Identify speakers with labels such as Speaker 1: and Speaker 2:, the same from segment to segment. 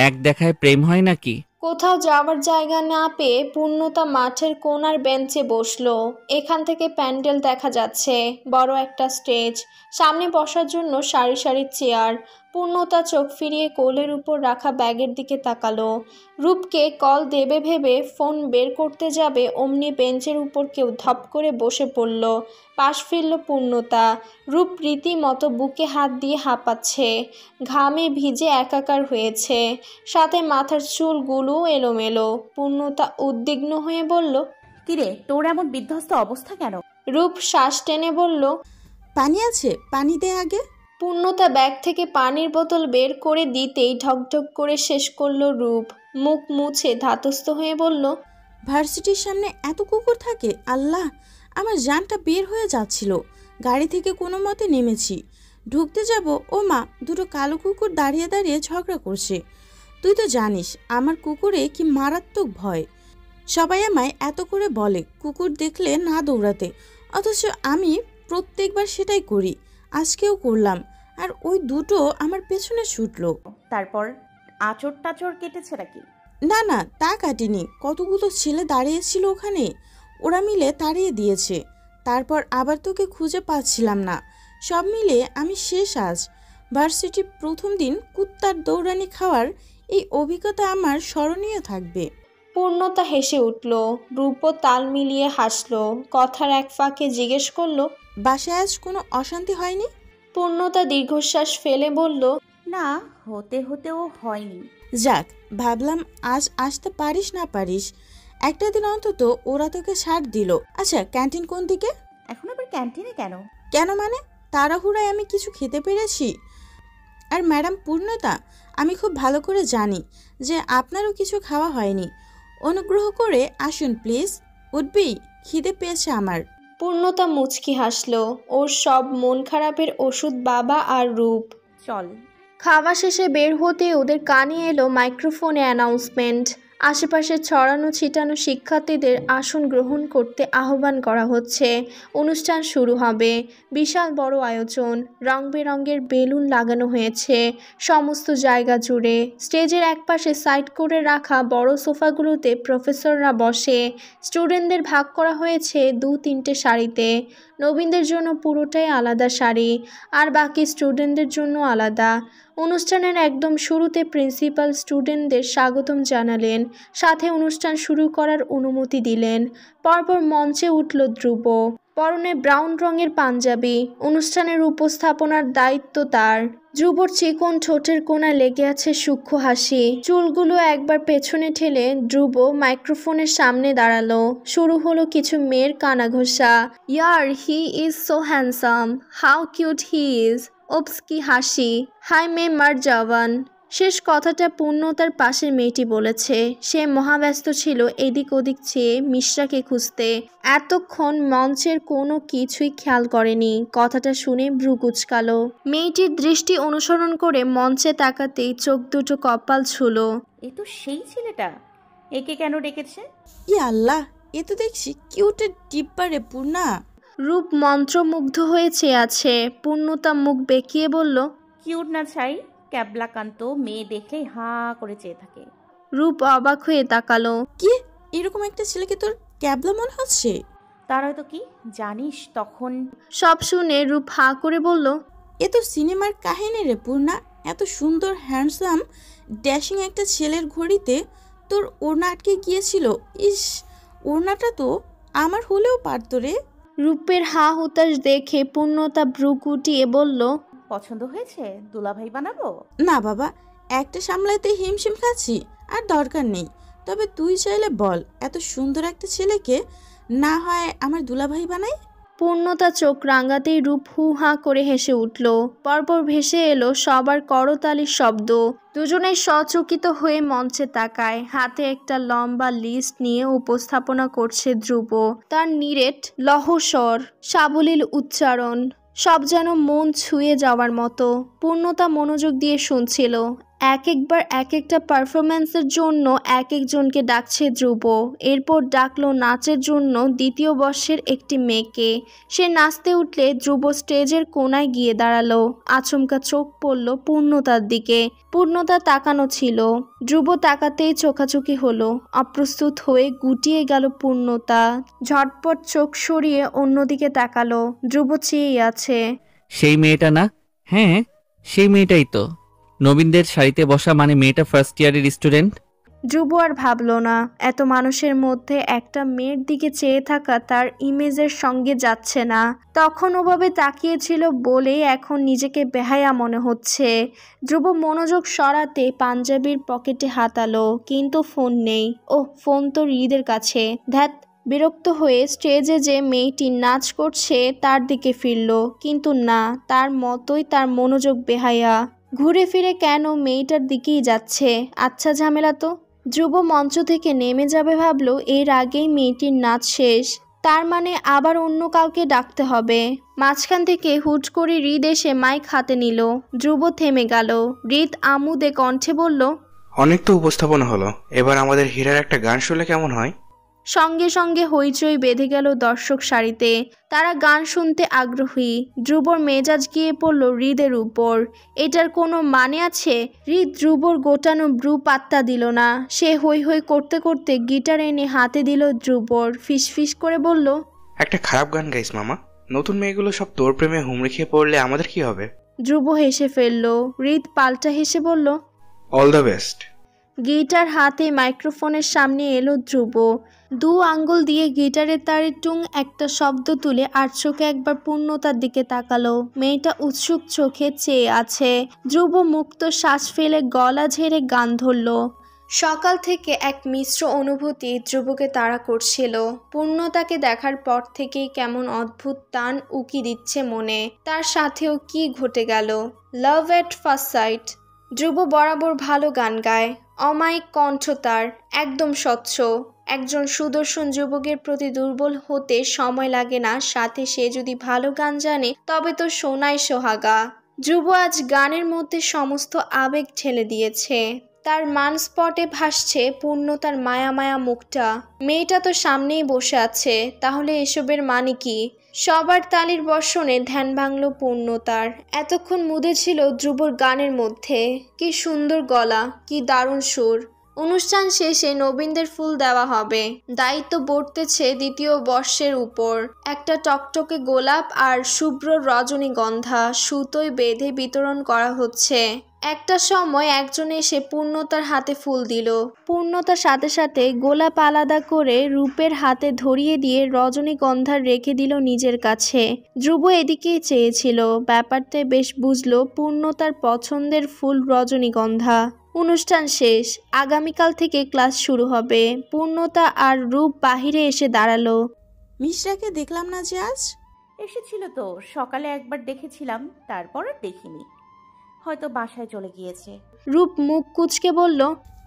Speaker 1: এক দেখায় প্রেম হয় নাকি?
Speaker 2: কোথাও যাওয়ার জায়গা না পেয়ে পূর্ণতা মাঠের কোণার বেঞ্চে বসলো। এখান থেকে প্যান্ডেল দেখা যাচ্ছে, বড় একটা স্টেজ, সামনে বসার জন্য সারি সারি চেয়ার। পূর্ণতা চোখ ফিরিয়ে কোলের উপর রাখা ব্যাগের দিকে তাকালো। রূপকে কল দেবে ভেবে ফোন বের করতে যাবে অমনি বেঞ্চের উপর কেউ ধপ করে বসে পড়ল। পাশ ফিরল পূর্ণতা। রূপ রীতিমতো বুকে হাত দিয়ে হাঁপাচ্ছে, ঘামে ভিজে একাকার হয়েছে, সাথে মাথার চুলগুলো এলোমেলো। পূর্ণতা উদ্বিগ্ন হয়ে বলল,
Speaker 3: কিরে, তোর এমন বিধ্বস্ত অবস্থা কেন?
Speaker 2: রূপ শ্বাস টেনে বলল,
Speaker 4: পানি আছে, পানি দে আগে।
Speaker 2: পূর্ণতা ব্যাগ থেকে পানির বোতল বের করে দিতেই ঢকঢক করে শেষ করলো রূপ। মুখ মুছে ধাতস্থ হয়ে বলল,
Speaker 4: ভার্সিটির সামনে এত কুকুর থাকে, আল্লাহ! আমার জানটা বের হয়ে যাচ্ছিল। গাড়ি থেকে কোনো মতে নেমেছি, ঢুকতে যাব, ও মা, দুটো কালো কুকুর দাঁড়িয়ে দাঁড়িয়ে ঝগড়া করছে। তুই তো জানিস আমার কুকুরে কি মারাত্মক ভয়। সবাই আমায় এত করে বলে কুকুর দেখলে না দৌড়াতে, অথচ আমি প্রত্যেকবার সেটাই করি। আজকেও করলাম, আর ওই দুটো আমার পেছনে ছুটলো।
Speaker 3: তারপর আঁচড় টাচড় কেটেছে নাকি?
Speaker 4: না না, তা কাটিনি। কতগুলো ছেলে দাঁড়িয়েছিল ওখানে, ওরা মিলে তাড়িয়ে দিয়েছে। তারপর আবার তোকে খুঁজে পাচ্ছিলাম না। সব মিলে আমি শেষ আজ। ভার্সিটির প্রথম দিন কুত্তার দৌড়ানি খাওয়ার এই অভিজ্ঞতা আমার স্মরণীয় থাকবে।
Speaker 2: পূর্ণতা হেসে উঠল। রূপও তাল মিলিয়ে হাসলো। কথার এক ফাঁকে জিজ্ঞেস করলো,
Speaker 4: বাসায় আজ কোনো অশান্তি হয়নি?
Speaker 2: পূর্ণতা দীর্ঘশ্বাস ফেলে বলল,
Speaker 3: না, হতে হতেও হয়নি।
Speaker 4: যাক, ভাবলাম আজ আসতে পারিস না পারিস, একটা দিন অন্তত ওরা তোকে ছাড় দিল। আচ্ছা, ক্যান্টিন কোন দিকে?
Speaker 3: এখন আবার ক্যান্টিনে কেন?
Speaker 4: কেন মানে, তাড়াহুড়ায় আমি কিছু খেতে পেরেছি। আর ম্যাডাম পূর্ণতা, আমি খুব ভালো করে জানি যে আপনারও কিছু খাওয়া হয়নি। অনুগ্রহ করে আসুন প্লিজ, উঠবি, খিদে পেয়েছে আমার।
Speaker 2: পূর্ণতা মুচকি হাসলো। ওর সব মন খারাপের ওষুধ বাবা আর রূপ।
Speaker 3: চল।
Speaker 2: খাওয়া শেষে বের হতে ওদের কানে এলো মাইক্রোফোনে অ্যানাউন্সমেন্ট। আশেপাশে ছড়ানো ছিটানো শিক্ষার্থীদের আসন গ্রহণ করতে আহ্বান করা হচ্ছে। অনুষ্ঠান শুরু হবে। বিশাল বড় আয়োজন, রং বেরঙের বেলুন লাগানো হয়েছে সমস্ত জায়গা জুড়ে। স্টেজের একপাশে সাইড করে রাখা বড় সোফাগুলোতে প্রফেসররা বসে। স্টুডেন্টদের ভাগ করা হয়েছে 2-3টে সারিতে। নবীনদের জন্য পুরোটাই আলাদা সারি, আর বাকি স্টুডেন্টদের জন্য আলাদা। অনুষ্ঠানের একদম শুরুতে প্রিন্সিপাল স্টুডেন্টদের স্বাগতম জানালেন, সাথে অনুষ্ঠান শুরু করার অনুমতি দিলেন। পরপর মঞ্চে উঠল ধ্রুব, পরনে ব্রাউন রঙের পাঞ্জাবি। অনুষ্ঠানের উপস্থাপনার দায়িত্ব তার। ধ্রুবর চিকন ঠোঁটের কোণায় লেগে আছে সূক্ষ্ম হাসি। চুলগুলো একবার পেছনে ঠেলে ধ্রুব মাইক্রোফোনের সামনে দাঁড়ালো। শুরু হলো কিছু মেয়ের কানাঘোষা। ইয়ার, he is so handsome, how cute he is, oops কি হাসি, হাই মে মার জওয়ান। শেষ কথাটা পূর্ণতার পাশের মেয়েটি বলেছে। সে মহাব্যস্ত ছিল এদিক ওদিক চেয়ে মিশ্রাকে খুঁজতে। এতক্ষণ মঞ্চের কোনো কিছুই খেয়াল করেনি। কথাটা শুনে ভ্রু কুঁচকালো। মেয়েটির দৃষ্টি অনুসরণ করে মঞ্চে তাকাতেই চোখ দুটো কপাল ছুলো।
Speaker 3: এ তো সেই ছেলেটা, একে কেন ডেকেছে?
Speaker 4: ই আল্লাহ, এ তো দেখছি কিউটের ডিব্বা রে পূর্ণা।
Speaker 2: রূপ মন্ত্রমুগ্ধ হয়ে চেয়ে আছে। পূর্ণতা মুখ বেঁকিয়ে বলল,
Speaker 3: কিউট না ছাই, ক্যাবলাকান্ত মেয়ে দেখলেই হা করে চেয়ে থাকে।
Speaker 2: রূপ অবাক হয়ে তাকালো।
Speaker 4: কি, এরকম একটা ছেলেকে তোর ক্যাবলা মনে হচ্ছে?
Speaker 3: তার হয়তো কি জানিস তখন।
Speaker 2: সব শুনে রূপ হা করে বলল,
Speaker 4: এ তো সিনেমার কাহিনী রে পূর্ণা। এত সুন্দর হ্যান্ডসাম ড্যাশিং একটা ছেলের ঘড়িতে তোর ওড়না আটকে গিয়েছিল। ইস, ওড়নাটা তো আমার হলেও পারতো রে।
Speaker 2: রূপের হা হুতাশ দেখে পূর্ণতা ভ্রু কুটিয়ে বলল,
Speaker 3: পছন্দ হয়েছে, দুলাভাই বানাবো?
Speaker 4: না বাবা, একটা সামলাতে হিমশিম খাচ্ছি, আর দরকার নেই। তবে তুই চাইলে বল, এত সুন্দর একটা ছেলেকে না হয় আমার দুলাভাই বানাই।
Speaker 2: পূর্ণতা চোখ রাঙাতেই রূপ হু হা করে হেসে উঠল। পরপর ভেসে এলো সবার করতালির শব্দ। দুজনেই সচকিত হয়ে মঞ্চে তাকায়। হাতে একটা লম্বা লিস্ট নিয়ে উপস্থাপনা করছে ধ্রুব। তার নিরেট লহস্বর, সাবলীল উচ্চারণ, সব যেন মন ছুঁয়ে যাওয়ার মতো। পূর্ণতা মনোযোগ দিয়ে শুনছিল। একবার এক একটা পারফরম্যান্সের জন্য এক একজনকে ডাকছে ধ্রুব। এরপর ডাকলো নাচের জন্য দ্বিতীয় বর্ষের একটি মেয়েকে। সে নাচতে উঠলে ধ্রুব স্টেজের কোনায় গিয়ে দাঁড়ালো। আচমকা চোখ পড়ল পূর্ণতার দিকে। পূর্ণতা তাকানো ছিল। ধ্রুব তাকাতেই চোখাচোখি হলো। অপ্রস্তুত হয়ে গুটিয়ে গেল পূর্ণতা। ঝটপট চোখ সরিয়ে অন্যদিকে তাকালো। ধ্রুব চেয়েই আছে।
Speaker 1: সেই মেয়েটা না? হ্যাঁ, সেই মেয়েটাই তো। নবীনদের শাড়িতে বসা মানে মেয়েটা ফার্স্ট ইয়ারের স্টুডেন্ট।
Speaker 2: ধ্রুব আর ভাবল না। এত মানুষের মধ্যে একটা মেয়ের দিকে চেয়ে থাকা তার ইমেজের সঙ্গে যাচ্ছে না। তখন ওভাবে তাকিয়েছিল বলেই এখন নিজেকে বেহায়া মনে হচ্ছে। ধ্রুব মনোযোগ সরাতে পাঞ্জাবির পকেটে হাতালো, কিন্তু ফোন নেই। ফোন তো হৃদের কাছে। ধ্যাত, বিরক্ত হয়ে স্টেজে যে মেয়েটি নাচ করছে তার দিকে ফিরল, কিন্তু না, তার মতোই তার মনোযোগ বেহায়া। ঘুরে ফিরে কেন মেয়েটার দিকেই যাচ্ছে। আচ্ছা, ঝামেলা তো। ধ্রুব মঞ্চ থেকে নেমে যাবে ভাবলো, এর আগেই মেয়েটির নাচ শেষ। তার মানে আবার অন্য কাউকে ডাকতে হবে। মাঝখান থেকে হুট করে হৃদ এসে মাইক হাতে নিল। ধ্রুব থেমে গেল। হৃদ আমুদে কণ্ঠে বলল,
Speaker 5: অনেক তো উপস্থাপনা হলো, এবার আমাদের হীরার একটা গান শুনলে কেমন হয়?
Speaker 2: সঙ্গে সঙ্গে হইচই বেঁধে গেল দর্শক সারিতে। তারা গান শুনতে আগ্রহী। ধ্রুবর মেজাজ গিয়ে পড়ল হৃদের উপর। এটার কোনো মানে আছে? হৃদ ধ্রুবর গোটানো ব্রু পাত্তা দিল না। সে হৈ হৈ করতে করতে গিটার এনে হাতে দিল ধ্রুবর। ফিসফিস করে বলল,
Speaker 5: একটা খারাপ গান গাইস মামা। নতুন মেয়েগুলো সব তোর প্রেমে হুমড়ি খেয়ে পড়লে আমাদের কি হবে?
Speaker 2: ধ্রুব হেসে ফেলল। হৃদ পাল্টা হেসে বলল,
Speaker 5: অল দ্য বেস্ট।
Speaker 2: গিটার হাতে মাইক্রোফোনের সামনে এলো ধ্রুব। দু আঙ্গুল দিয়ে গিটারের তারে টুং একটা শব্দ তুলে আর চোখে একবার পূর্ণতার দিকে তাকালো। মেয়েটা উৎসুক চোখে চেয়ে আছে। ধ্রুব মুক্ত শ্বাস ফেলে গলা ঝেড়ে গান ধরল। সকাল থেকে এক মিশ্র অনুভূতি ধ্রুবকে তাড়া করছিল। পূর্ণতাকে দেখার পর থেকেই কেমন অদ্ভুত টান উকি দিচ্ছে মনে। তার সাথেও কি ঘটে গেল? লাভ এট ফার্স্ট সাইট। ধ্রুব বরাবর ভালো গান গায়। অমায়িক কণ্ঠ তার, একদম স্বচ্ছ। একজন সুদর্শন যুবকের প্রতি দুর্বল হতে সময় লাগে না, সাথে সে যদি ভালো গান জানে তবে তো সোনায় সোহাগা। ধ্রুব আজ গানের মধ্যে সমস্ত আবেগ ঠেলে দিয়েছে। তার মান স্পটে ভাসছে পূর্ণতার মায়া মায়া মুখটা। মেয়েটা তো সামনেই বসে আছে, তাহলে এসবের মানে কি? সবার তালির বর্ষণে ধ্যান ভাঙল পূর্ণতার। এতক্ষণ মুদে ছিল ধ্রুবর গানের মধ্যে। কি সুন্দর গলা, কি দারুণ সুর। অনুষ্ঠান শেষে নবীনদের ফুল দেওয়া হবে। দায়িত্ব বর্তেছে দ্বিতীয় বর্ষের উপর। একটা টকটকে গোলাপ আর শুভ্র রজনীগন্ধা সুতোয় বেঁধে বিতরণ করা হচ্ছে। একটা সময় একজন এসে পূর্ণতার হাতে ফুল দিল। পূর্ণতার সাথে সাথে গোলাপ আলাদা করে রূপের হাতে ধরিয়ে দিয়ে রজনীগন্ধা রেখে দিল নিজের কাছে। ধ্রুব এদিকেই চেয়েছিল। ব্যাপারটা বেশ বুঝলো, পূর্ণতার পছন্দের ফুল রজনীগন্ধা। অনুষ্ঠান শেষ। আগামীকাল থেকে ক্লাস শুরু হবে। পূর্ণতা আর রূপ বাহিরে এসে দাঁড়ালো।
Speaker 4: মিশ্রাকে দেখলাম না যে আজ।
Speaker 3: এসেছিল তো, সকালে একবার দেখেছিলাম, তারপর আর দেখিনি। হয়তো বাসায় চলে গিয়েছে।
Speaker 2: রূপ মুখ কুঁচকে বলল,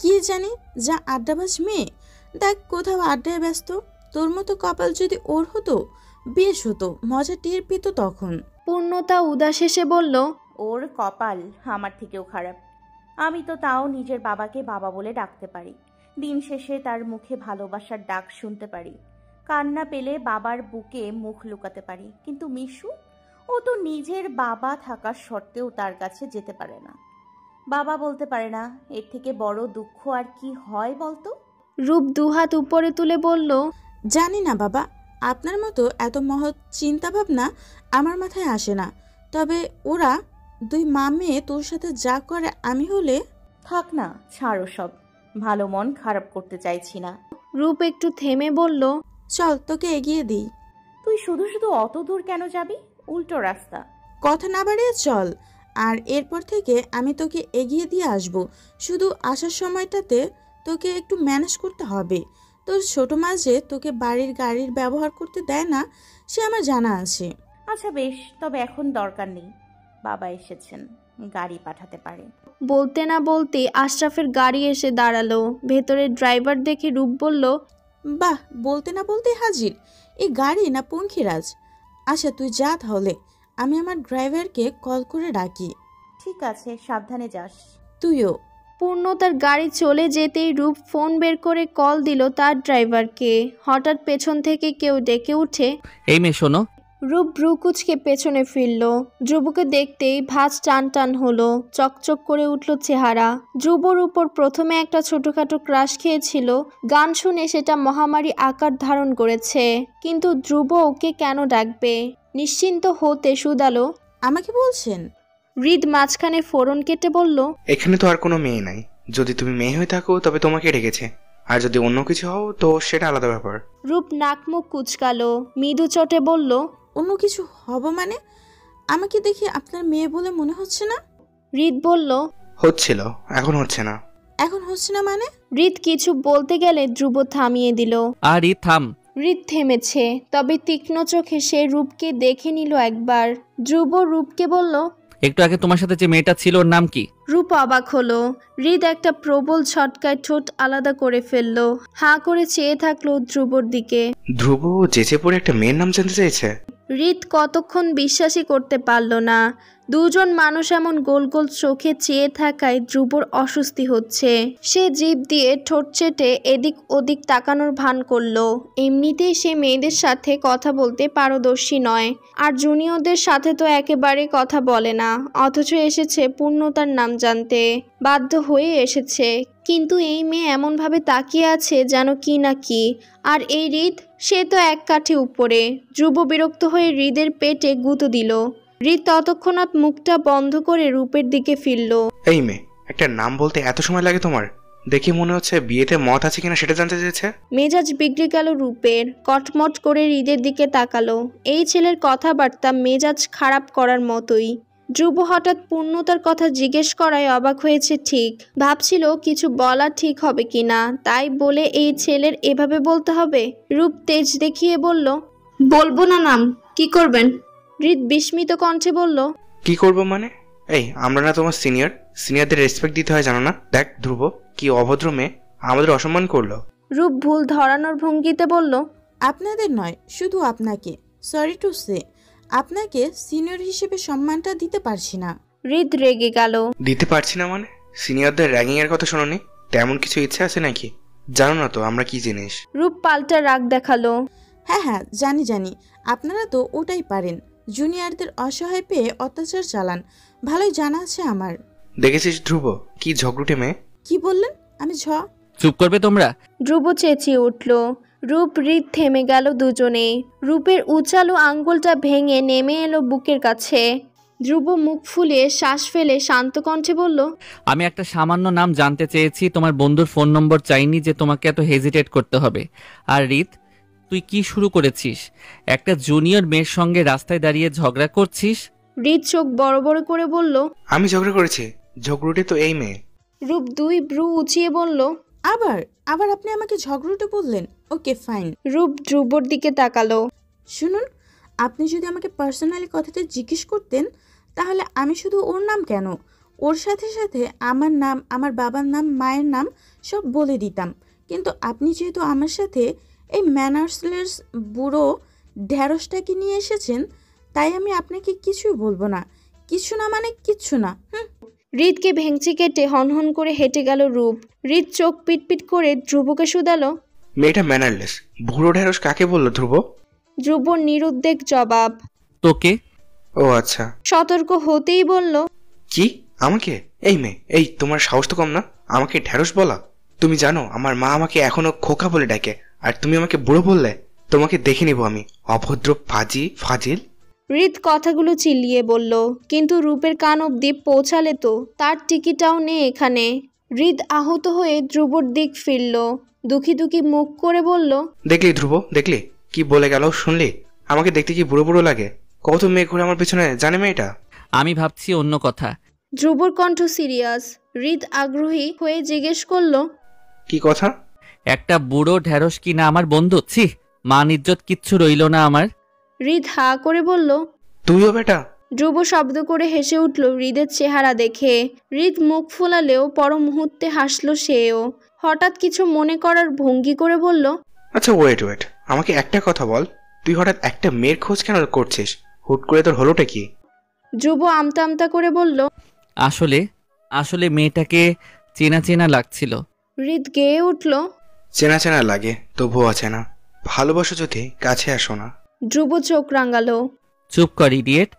Speaker 4: কি জানি, যা আড্ডাবাজ মেয়ে। দেখ, কোথাও আড্ডায় ব্যস্ত। তোর মতো কপাল যদি ওর হতো বেশ হতো, মজা টের পেত তখন।
Speaker 2: পূর্ণতা উদাস হেসে বলল,
Speaker 3: ওর কপাল আমার থেকেও খারাপ। আমি তো তাও নিজের বাবাকে বাবা বলে ডাকতে পারি। দিন শেষে তার মুখে ভালোবাসার ডাক শুনতে পারি। কান্না পেলে বাবার বুকে মুখ লুকাতে পারি। কিন্তু মিশু, ও তো নিজের বাবা থাকা সত্ত্বেও তার কাছে যেতে পারে না, বাবা বলতে পারে না। এর থেকে বড় দুঃখ আর কি হয় বলতো?
Speaker 2: রূপ দুহাত উপরে তুলে বলল,
Speaker 4: জানি না বাবা, আপনার মতো এত মহৎ চিন্তা ভাবনা আমার মাথায় আসে না। তবে ওরা দুই মা মেয়ে তোর সাথে যা করে, আমি হলে।
Speaker 3: থাক না, ছাড়ো সব। ভালো মন খারাপ করতে চাইছি না।
Speaker 2: রূপ একটু থেমে বলল,
Speaker 4: চল তোকে এগিয়ে দিই।
Speaker 3: তুই শুধু শুধু অত দূর কেন যাবি? উল্টো রাস্তা।
Speaker 4: কথা না বাড়িয়ে চল, আর এরপর থেকে আমি তোকে এগিয়ে দিয়ে আসব। শুধু আসার সময়টাতে তোকে একটু ম্যানেজ করতে হবে। তোর ছোট মা যে তোকে বাড়ির গাড়ির ব্যবহার করতে দেয় না, সে আমার জানা আছে।
Speaker 3: আচ্ছা বেশ, তবে এখন দরকার নেই। বাবা এসেছেন, গাড়ি পাঠাতে পারে।
Speaker 2: বলতে না বলতে আশরাফের গাড়ি এসে দাঁড়ালো। ভেতরে ড্রাইভার দেখে রূপ বলল,
Speaker 4: বাহ, বলতে না বলতে হাজির। এই গাড়ি না পঙ্খিরাজ। আচ্ছা তুই যা তাহলে, আমি আমার ড্রাইভারকে কল করে ডাকি।
Speaker 3: ঠিক আছে, সাবধানে যাস।
Speaker 4: তুইও।
Speaker 2: পূর্ণ তার গাড়ি চলে যেতেই রূপ ফোন বের করে কল দিল তার ড্রাইভারকে। হঠাৎ পেছন থেকে কেউ ডেকে উঠে।
Speaker 1: এই মেয়ে শোনো।
Speaker 2: রূপ ভ্রুকুচকে পেছনে ফিরল। ধ্রুবকে দেখতেই ভাঁজ টান টান হলো, চকচক করে উঠল চেহারা। ধ্রুবর উপর প্রথমে একটা ছোটখাটো ক্রাশ খেয়েছিল, গান শুনে সেটা মহামারী আকার ধারণ করেছে। কিন্তু ধ্রুব ওকে কেন ডাকবে? নিশ্চিন্ত হতে শুধালো,
Speaker 4: আমাকে বলছেন?
Speaker 2: হৃদ মাঝখানে ফোড়ন কেটে বলল,
Speaker 5: এখানে তো আর কোনো মেয়ে নাই। যদি তুমি মেয়ে হয়ে থাকো তবে তোমাকে ডেকেছে, আর যদি অন্য কিছু হও তো সেটা আলাদা ব্যাপার।
Speaker 2: রূপ নাক মুখ কুচকালো, মৃদু চটে বলল,
Speaker 4: অন্য কিছু হব মানে? আমাকে দেখে আপনার মেয়ে বলে মনে হচ্ছে না?
Speaker 2: হৃদ বলল,
Speaker 5: হচ্ছিল, এখন হচ্ছে না।
Speaker 4: এখন হচ্ছে না মানে?
Speaker 2: হৃদ কিছু বলতে গেলে ধ্রুব থামিয়ে দিল।
Speaker 1: আর ই থাম।
Speaker 2: হৃদ থেমেছে, তবে তীক্ষ্ণ চোখে সে রূপকে দেখে নিল একবার। ধ্রুব রূপকে বলল,
Speaker 1: একটু আগে তোমার সাথে যে মেয়েটা ছিল ওর নাম কি?
Speaker 2: রূপ অবাক হলো। হৃদ একটা প্রবল ছটকায় ঠোঁট আলাদা করে ফেললো, হাঁ করে চেয়ে থাকলো ধ্রুবর দিকে।
Speaker 5: ধ্রুব যেচে পড়ে একটা মেয়ের নাম জানতে চাইছে।
Speaker 2: হৃদ কতক্ষণ বিশ্বাসই করতে পারল না। দুজন মানুষ এমন গোল গোল চোখে চেয়ে থাকায় ধ্রুবর অস্বস্তি হচ্ছে। সে জিভ দিয়ে ঠোঁট চেটে এদিক ওদিক তাকানোর ভান করলো। এমনিতেই সে মেয়েদের সাথে কথা বলতে পারদর্শী নয়, আর জুনিয়রদের সাথে তো একেবারে কথা বলে না, অথচ এসেছে পূর্ণতার নাম জানতে। বাধ্য হয়ে এসেছে, কিন্তু এই মেয়ে এমনভাবে তাকিয়ে আছে যেন কি না কি। আর এই হৃদ, সে তো এক কাঠে উপরে। ধ্রুব বিরক্ত হয়ে হৃদের পেটে গুঁতো দিল। হৃদ ততক্ষণাৎ মুখটা বন্ধ করে রূপের দিকে ফিরল।
Speaker 5: এই মেয়ে, একটা নাম বলতে এত সময় লাগে তোমার? দেখে মনে হচ্ছে বিয়েতে মত আছে কিনা সেটা জানতে চেয়েছে।
Speaker 2: মেজাজ বিগড়ে গেল রূপের, কটমট করে হৃদের দিকে তাকালো। এই ছেলের কথাবার্তা মেজাজ খারাপ করার মতোই। ধ্রুব হঠাৎ পূর্ণতার কথা জিজ্ঞেস করায় অবাক হয়েছে ঠিক, ভাবছিল কিছু বলা ঠিক হবে কিনা, তাই বলে এই ছেলের এভাবে বলতে হবে। রূপ তেজ দেখিয়ে বলল, বলবো না নাম, কি করবেন? হৃদ বিস্মিত কণ্ঠে বলল,
Speaker 5: কি করবো মানে? এই, আমরা না তোমার সিনিয়র? সিনিয়রদের রেসপেক্ট দিতে হয় জানো না? দেখ ধ্রুব, কি অভদ্র মেয়ে, আমাদের অসম্মান করলো।
Speaker 2: রূপ ভুল ধরানোর ভঙ্গিতে বলল,
Speaker 4: আপনাদের নয়, শুধু আপনাকে। সরি টু সে, আপনাকে সিনিয়র হিসেবে সম্মানটা দিতে পারছি না।
Speaker 2: হৃদ রেগে গেল।
Speaker 5: দিতে পারছি না মানে? সিনিয়রদের র্যাগিং এর কথা শোনোনি? তেমন কিছু ইচ্ছা আছে নাকি? জানো না তো আমরা কি জিনিস?
Speaker 2: রূপ পাল্টা রাগ দেখালো।
Speaker 4: হ্যাঁ হ্যাঁ, জানি, আপনারা তো ওটাই পারেন, জুনিয়রদের অসহায় পেয়ে অত্যাচার চালান, ভালোই জানা আছে আমার।
Speaker 5: দেখেছিস ধ্রুব, কি ঝগড়ুটে মেয়ে।
Speaker 4: কি বললেন? আমি
Speaker 1: চুপ করবে তোমরা?
Speaker 2: ধ্রুব চেঁচিয়ে উঠল। রূপ হৃদ থেমে গেল দুজনেই। রূপের উচালো আঙ্গুলটা ভেঙে নেমে এলো বুকের কাছে। ধ্রুব মুখ ফুলিয়ে শ্বাস ফেলে শান্ত কণ্ঠে বলল,
Speaker 1: আমি একটা সামান্য নাম জানতে চেয়েছি, তোমার বন্ধুর ফোন নম্বর চাইনি যে তোমাকে এত হেজিটেট করতে হবে। আর রিত, তুই কি শুরু করেছিস? একটা জুনিয়র মেয়ের সঙ্গে রাস্তায় দাঁড়িয়ে ঝগড়া করছিস?
Speaker 2: হৃদ চোখ বড় বড় করে বলল,
Speaker 5: আমি ঝগড়া করেছি? ঝগড়ুটে তো এই মেয়ে।
Speaker 2: রূপ দুই ভ্রু উঁচিয়ে বলল,
Speaker 4: আবার আপনি আমাকে ঝগড়ুটে বললেন? Okay fine.
Speaker 2: রূপ ধ্রুবর দিকে তাকালো।
Speaker 4: শুনুন, আপনি যদি আমাকে পার্সোনালি কথাটা জিজ্ঞেস করতেন, তাহলে আমি শুধু ওর নাম কেন, ওর সাথে সাথে আমার নাম, আমার বাবার নাম, মায়ের নাম সব বলে দিতাম। কিন্তু আপনি যেহেতু আমার সাথে এই ম্যানার্সলেস বুড়ো ঢ্যাঁড়সটাকে নিয়ে এসেছেন, তাই আমি আপনাকে কিছুই বলবো না। কিছু না মানে কিচ্ছু না।
Speaker 2: হৃদকে ভেঙচি কেটে হনহন করে হেঁটে গেল রূপ। হৃদ চোখ পিটপিট করে ধ্রুবকে শুধালো,
Speaker 5: মেয়েটা ম্যানারলেস, বুড়ো ঢেঁড়স কাকে বললো ধ্রুব?
Speaker 2: ধ্রুব নিরুদ্বেগ জবাব।
Speaker 1: তোকে?
Speaker 5: ও আচ্ছা।
Speaker 2: সতর্ক হতেই বলল,
Speaker 5: কি? আমাকে? এই মেয়ে, এই তোমার সাহস তো কম না আমাকে ঢেঁড়স বলা? তুমি জানো আমার মা আমাকে এখনো খোকা বলে ডাকে, আর তুমি আমাকে বুড়ো বললে? তোমাকে দেখে নিব আমি, অভদ্র ফাজিল।
Speaker 2: হৃদ কথাগুলো চিল্লিয়ে বলল, কিন্তু রূপের কান অব্দি পৌঁছালে তো তার টিকিটাও নেই এখানে। হৃদ আহত হয়ে ধ্রুবর দিক ফিরল, দুঃখী দুঃখী মুখ করে বলল,
Speaker 5: দেখলি ধ্রুব, দেখলি কি বলে গেল? শুনলি? আমাকে দেখতে কি বুড়ো বুড়ো লাগে? কত মেয়ে ঘুরে আমার পিছনে, জানে মেয়েটা?
Speaker 1: আমি ভাবছি অন্য কথা।
Speaker 2: ধ্রুবর কণ্ঠ সিরিয়াস। হৃদ আগ্রহী হয়ে জিজ্ঞেস করল,
Speaker 5: কি কথা?
Speaker 1: একটা বুড়ো ঢেঁড়স কি না আমার বন্ধু? ছি, মান ইজ্জত কিচ্ছু রইল না আমার।
Speaker 2: হৃদ হা করে বলল,
Speaker 5: তুইও বেটা?
Speaker 2: ধ্রুব শব্দ করে হেসে উঠল হৃদের চেহারা দেখে। হৃদ মুখ ফোলালেও পর মুহূর্তে হাসল সেও। হঠাৎ কিছু মনে করার ভঙ্গি করে বলল,
Speaker 5: আচ্ছা ওয়েট, আমাকে একটা কথা বল, তুই হঠাৎ একটা মেয়ের খোঁজ কেন করছিস? হুট করে তোর হলোটা কি?
Speaker 2: ধ্রুব আমতা আমতা করে বলল,
Speaker 1: আসলে আসলে মেয়েটাকে চেনা চেনা লাগছিল।
Speaker 2: হৃদ গেয়ে উঠল।
Speaker 5: চেনা চেনা লাগে, তবুও চেনা। ভালোবাসো যদি কাছে আসো না।
Speaker 2: ধ্রুব চোখ রাঙালো।
Speaker 1: চুপ কর ইডিয়েট।